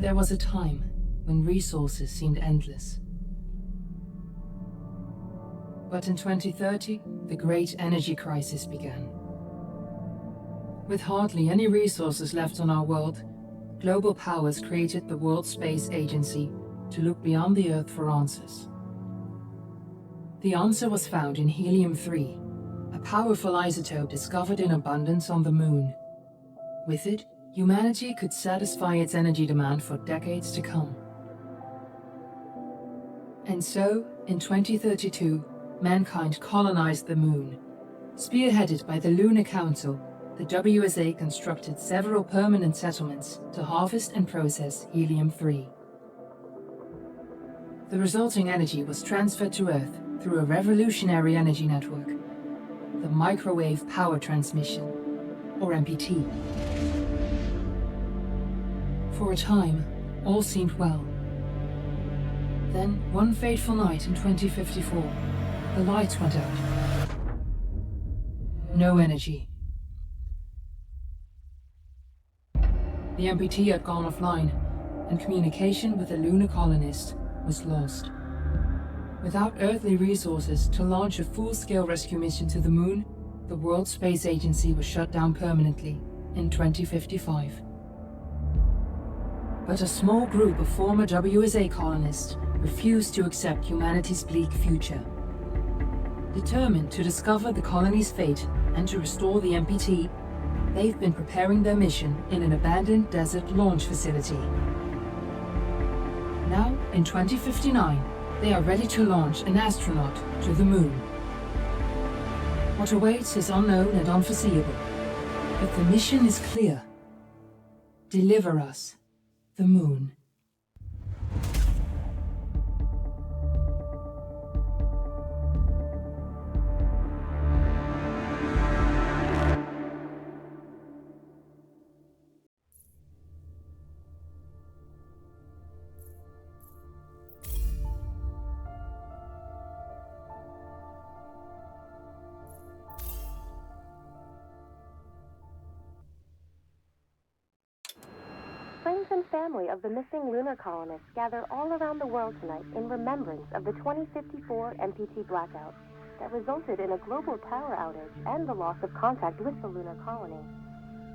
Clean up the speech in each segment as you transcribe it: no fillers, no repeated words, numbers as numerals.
There was a time when resources seemed endless. But in 2030, the great energy crisis began. With hardly any resources left on our world, global powers created the World Space Agency to look beyond the Earth for answers. The answer was found in helium-3, a powerful isotope discovered in abundance on the Moon. With it, humanity could satisfy its energy demand for decades to come. And so, in 2032, mankind colonized the Moon. Spearheaded by the Lunar Council, the WSA constructed several permanent settlements to harvest and process helium-3. The resulting energy was transferred to Earth through a revolutionary energy network, the Microwave Power Transmission, or MPT. For a time, all seemed well. Then, one fateful night in 2054, the lights went out. No energy. The MPT had gone offline, and communication with the lunar colonist was lost. Without earthly resources to launch a full-scale rescue mission to the Moon, the World Space Agency was shut down permanently in 2055. But a small group of former WSA colonists refused to accept humanity's bleak future. Determined to discover the colony's fate and to restore the MPT, they've been preparing their mission in an abandoned desert launch facility. Now, in 2059, they are ready to launch an astronaut to the Moon. What awaits is unknown and unforeseeable, but the mission is clear. Deliver us the Moon. Friends and family of the missing lunar colonists gather all around the world tonight in remembrance of the 2054 MPT blackout that resulted in a global power outage and the loss of contact with the lunar colony.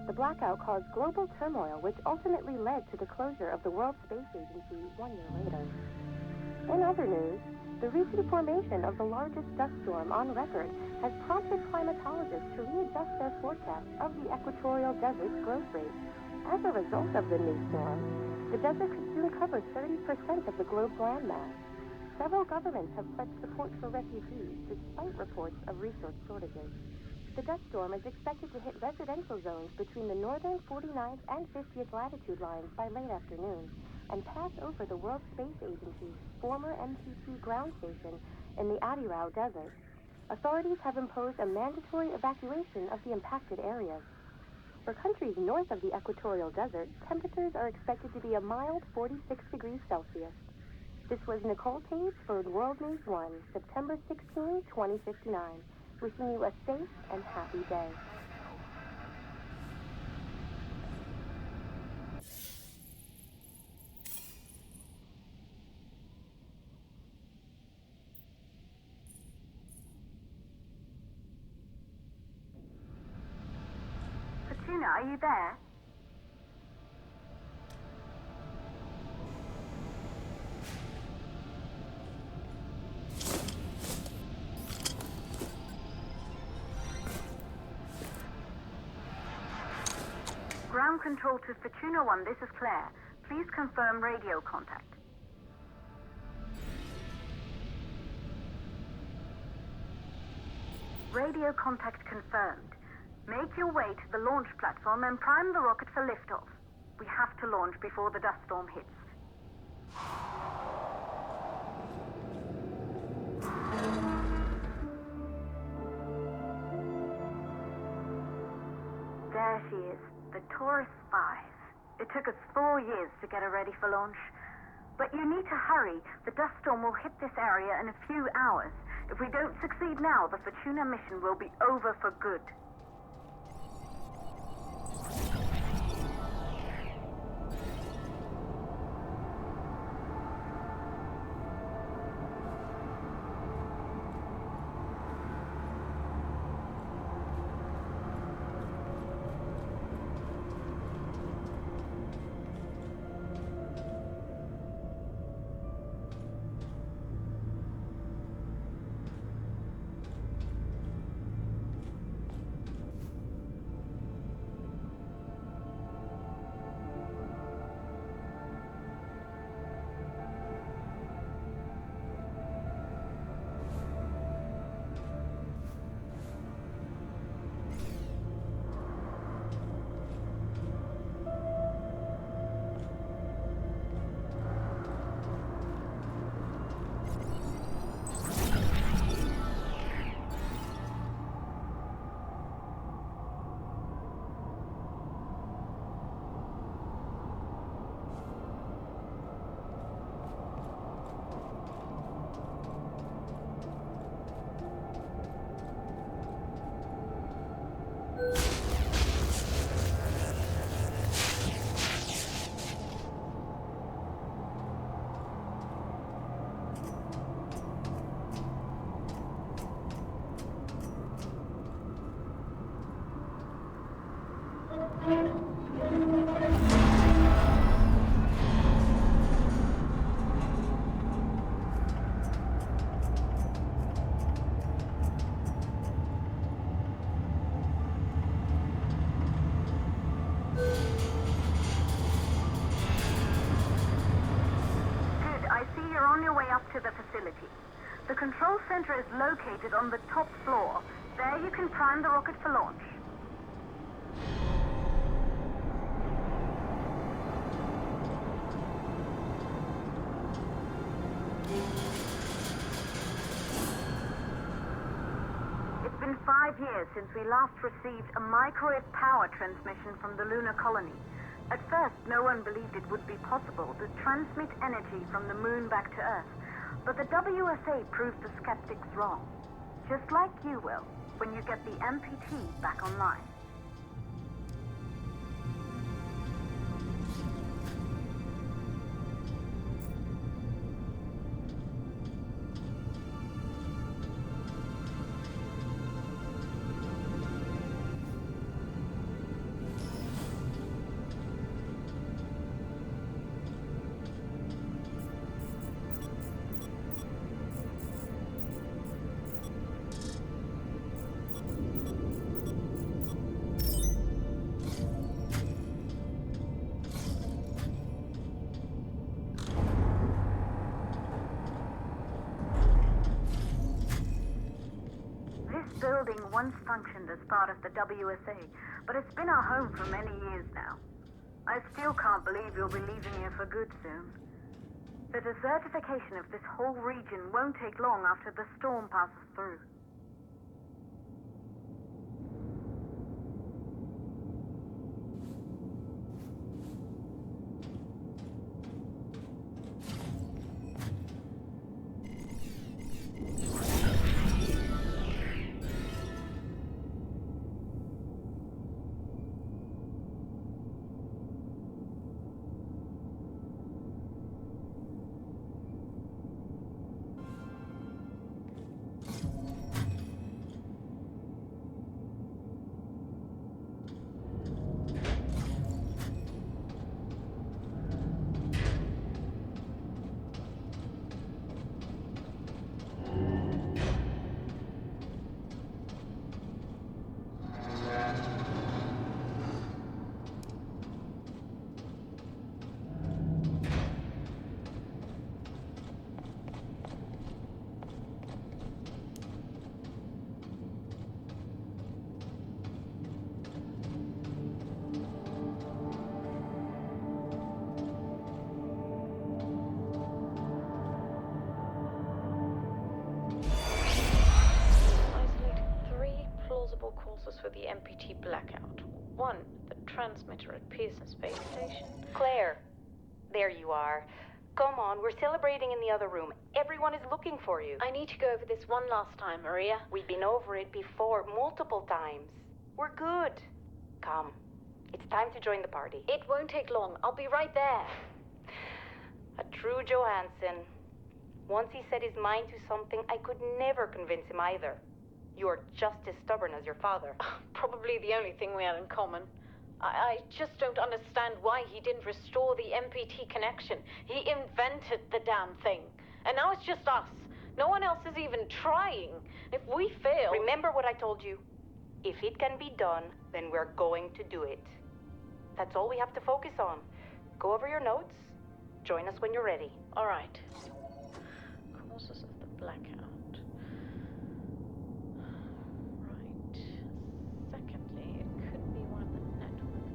The blackout caused global turmoil, which ultimately led to the closure of the World Space Agency 1 year later. In other news, the recent formation of the largest dust storm on record has prompted climatologists to readjust their forecast of the equatorial desert's growth rate. As a result of the new storm, the desert could soon cover 30% of the globe's landmass. Several governments have pledged support for refugees despite reports of resource shortages. The dust storm is expected to hit residential zones between the northern 49th and 50th latitude lines by late afternoon and pass over the World Space Agency's former MTT ground station in the Adirau Desert. Authorities have imposed a mandatory evacuation of the impacted areas. For countries north of the equatorial desert, temperatures are expected to be a mild 46 degrees Celsius. This was Nicole Page for World News 1, September 16, 2059. Wishing you a safe and happy day. Fortuna, are you there? Ground control to Fortuna 1, this is Claire. Please confirm radio contact. Radio contact confirmed. Make your way to the launch platform and prime the rocket for liftoff. We have to launch before the dust storm hits. There she is, the Taurus 5. It took us 4 years to get her ready for launch. But you need to hurry. The dust storm will hit this area in a few hours. If we don't succeed now, the Fortuna mission will be over for good. To the facility. The control center is located on the top floor. There you can prime the rocket for launch. It's been 5 years since we last received a microwave power transmission from the lunar colony. At first, no one believed it would be possible to transmit energy from the moon back to Earth. But the WSA proved the skeptics wrong. Just like you will, when you get the MPT back online. Building once functioned as part of the WSA, but it's been our home for many years now. I still can't believe you'll be leaving here for good soon. The desertification of this whole region won't take long after the storm passes through. Causes for the MPT blackout. 1, the transmitter at Pearson Space Station. Claire, there you are. Come on, we're celebrating in the other room. Everyone is looking for you. I need to go over this one last time, Maria. We've been over it before, multiple times. We're good. Come, it's time to join the party. It won't take long. I'll be right there. A true Johansson. Once he set his mind to something, I could never convince him either. You are just as stubborn as your father. Probably the only thing we have in common. I just don't understand why he didn't restore the MPT connection. He invented the damn thing. And now it's just us. No one else is even trying. If we fail... Remember what I told you. If it can be done, then we're going to do it. That's all we have to focus on. Go over your notes. Join us when you're ready. All right. Causes of the blackout. Secondly, it could be one of the network.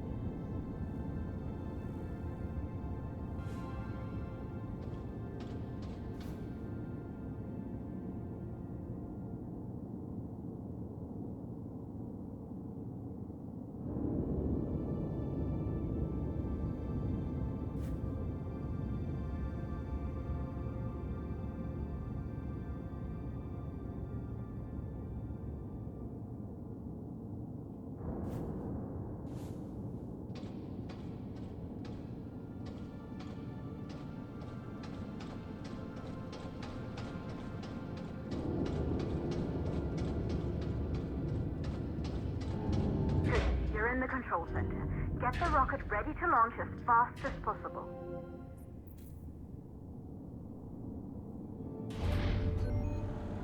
in the control center. Get the rocket ready to launch as fast as possible.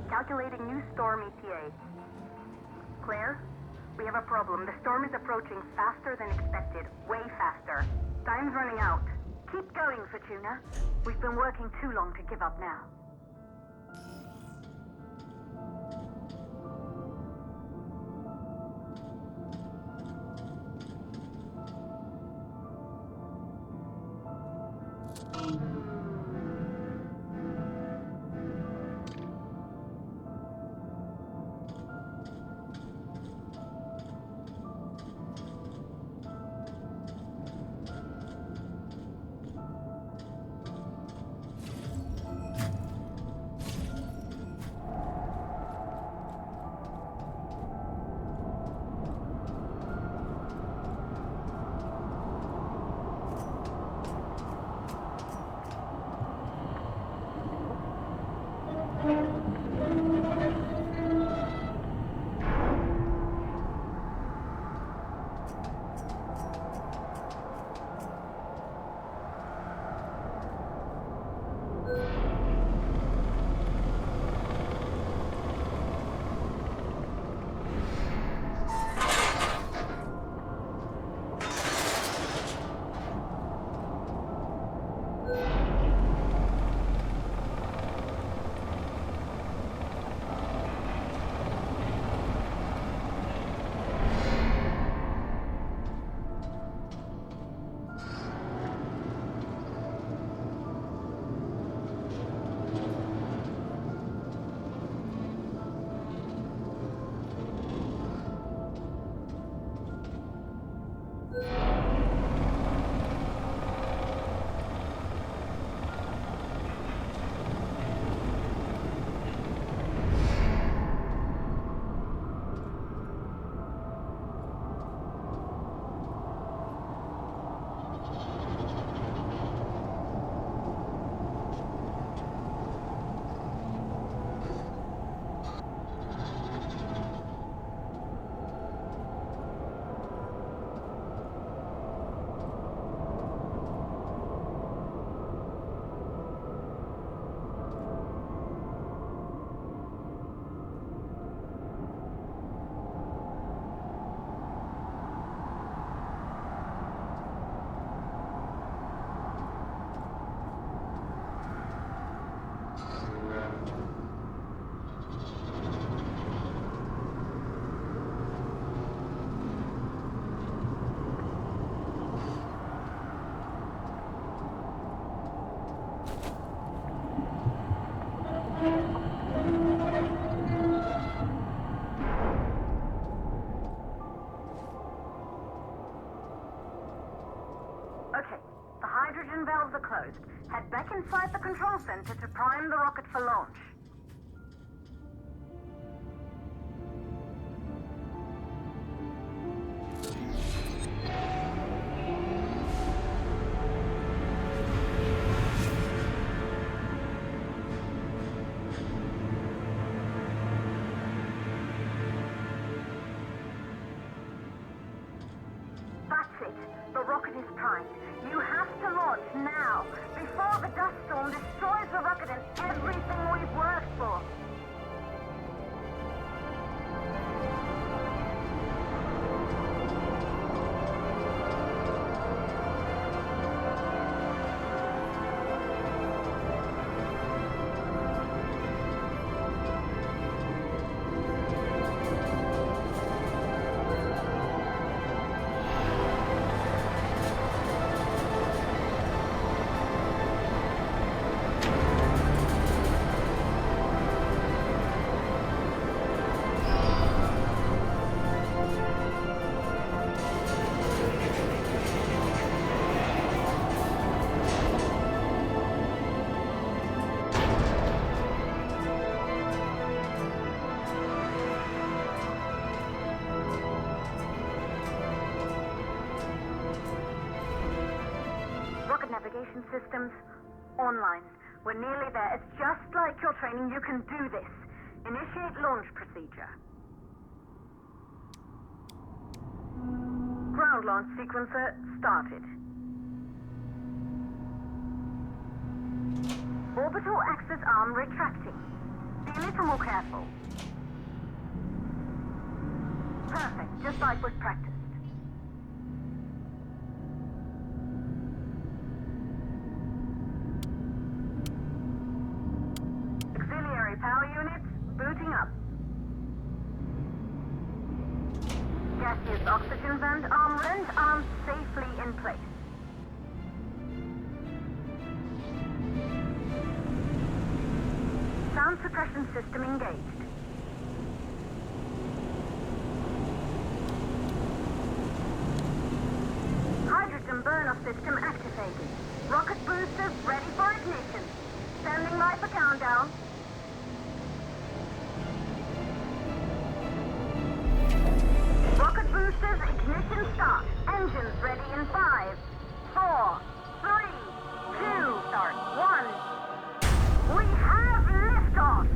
Calculating new storm ETA. Claire, we have a problem. The storm is approaching faster than expected. Way faster. Time's running out. Keep going, Fortuna. We've been working too long to give up now. Okay, the hydrogen valves are closed. Head back inside the control center to prime the rocket for launch. That's it. The rocket is primed. You have to launch now, before the dust storm destroys the rocket and everything we've worked for. Navigation systems online. We're nearly there. It's just like your training. You can do this. Initiate launch procedure. Countdown launch sequencer started. Orbital axis arm retracting. Be a little more careful. Perfect, just like was practiced. Auxiliary power units booting up. Gaseous oxygen vent arms safely in place. Sound suppression system engaged. Hydrogen burn-off system activated. Rocket boosters ready for ignition. Standing by for countdown. Rocket boosters ignition start. Engines ready in 5, 4, 3, 2, start, 1. We have liftoff!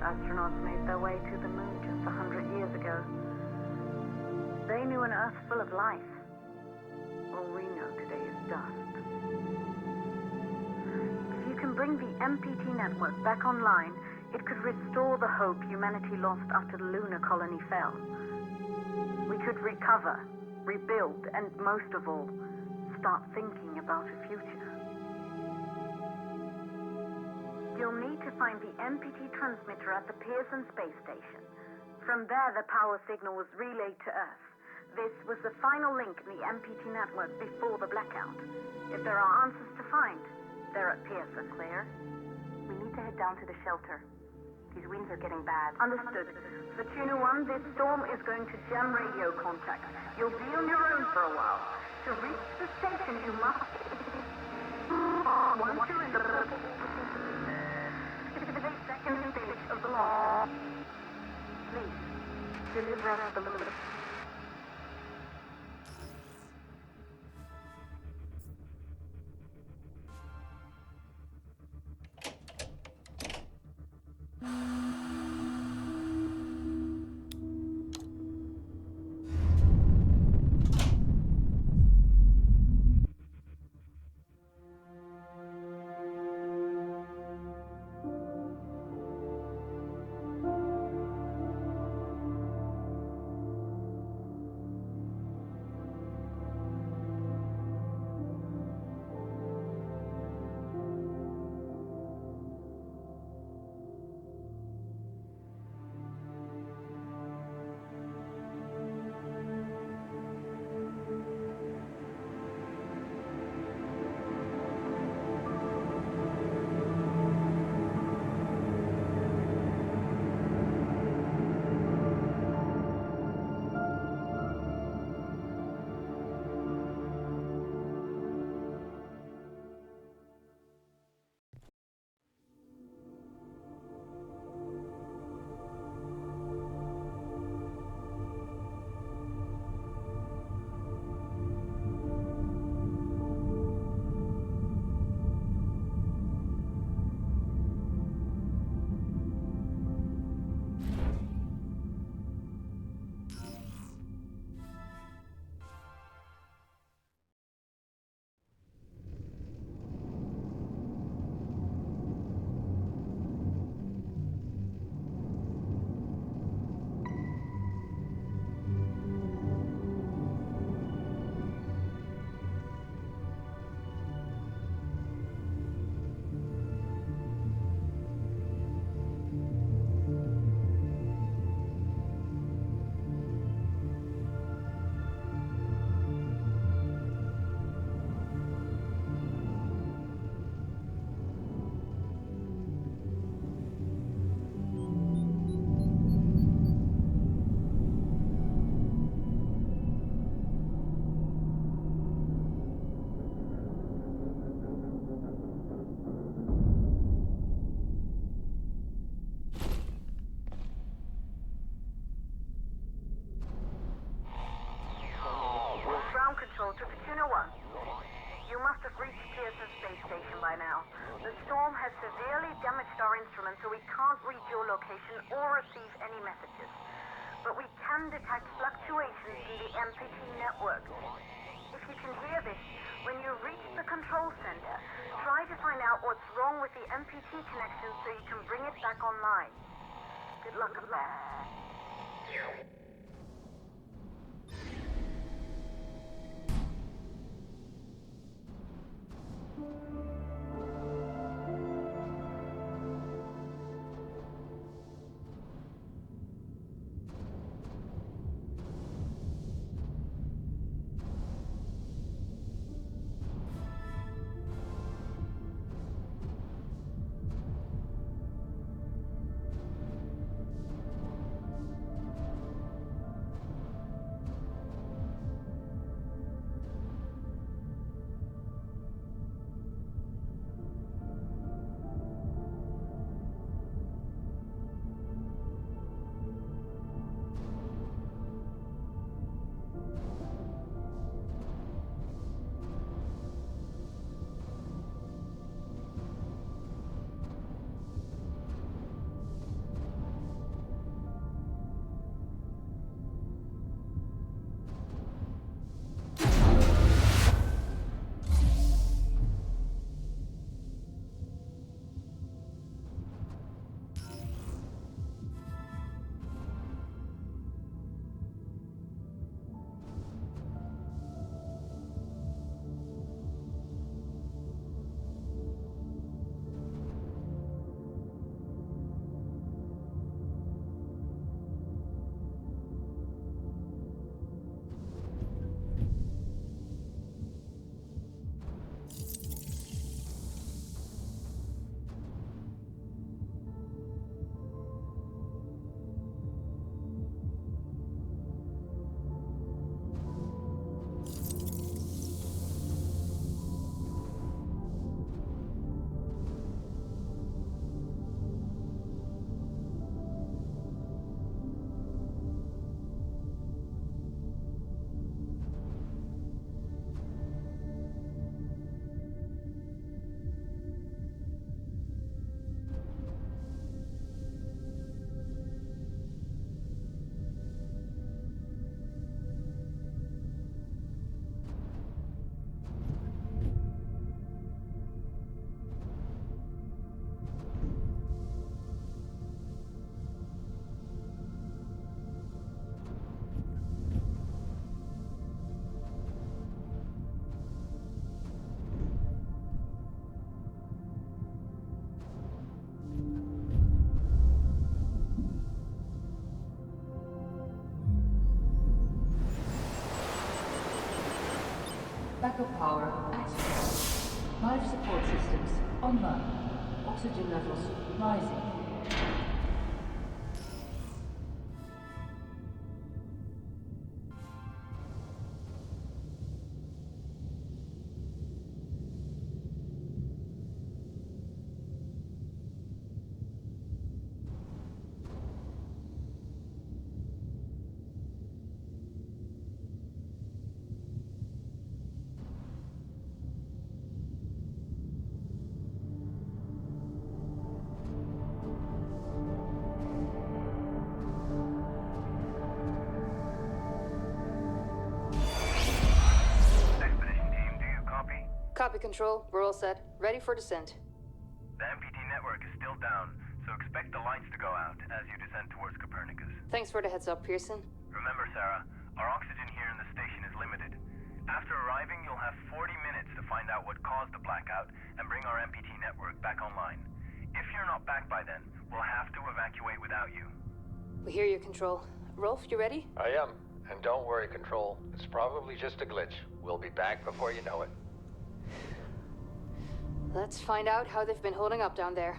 Astronauts made their way to the moon just 100 years ago. They knew an Earth full of life. All we know today is dust. If you can bring the MPT network back online, it could restore the hope humanity lost after the lunar colony fell. We could recover, rebuild, and most of all, start thinking about a future. You'll need to find the MPT transmitter at the Pearson space station. From there, the power signal was relayed to Earth. This was the final link in the MPT network before the blackout. If there are answers to find, they're at Pearson. Claire, we need to head down to the shelter. These winds are getting bad. Understood. For Tuna 1, this storm is going to jam radio contact. You'll be on your own for a while. To reach the station, you must... Once you're in the... second stage of the launch. Please, deliver us the loop. location or receive any messages. But we can detect fluctuations in the MPT network. If you can hear this, when you reach the control center, try to find out what's wrong with the MPT connection so you can bring it back online. Good luck up there. Backup power active. Life support systems online. Oxygen levels rising. Copy, Control. We're all set. Ready for descent. The MPT network is still down, so expect the lights to go out as you descend towards Copernicus. Thanks for the heads up, Pearson. Remember, Sarah, our oxygen here in the station is limited. After arriving, you'll have 40 minutes to find out what caused the blackout and bring our MPT network back online. If you're not back by then, we'll have to evacuate without you. We hear you, Control. Rolf, you ready? I am. And don't worry, Control. It's probably just a glitch. We'll be back before you know it. Let's find out how they've been holding up down there.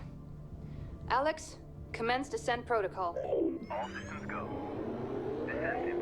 Alex, commence descent protocol. All systems go. Descent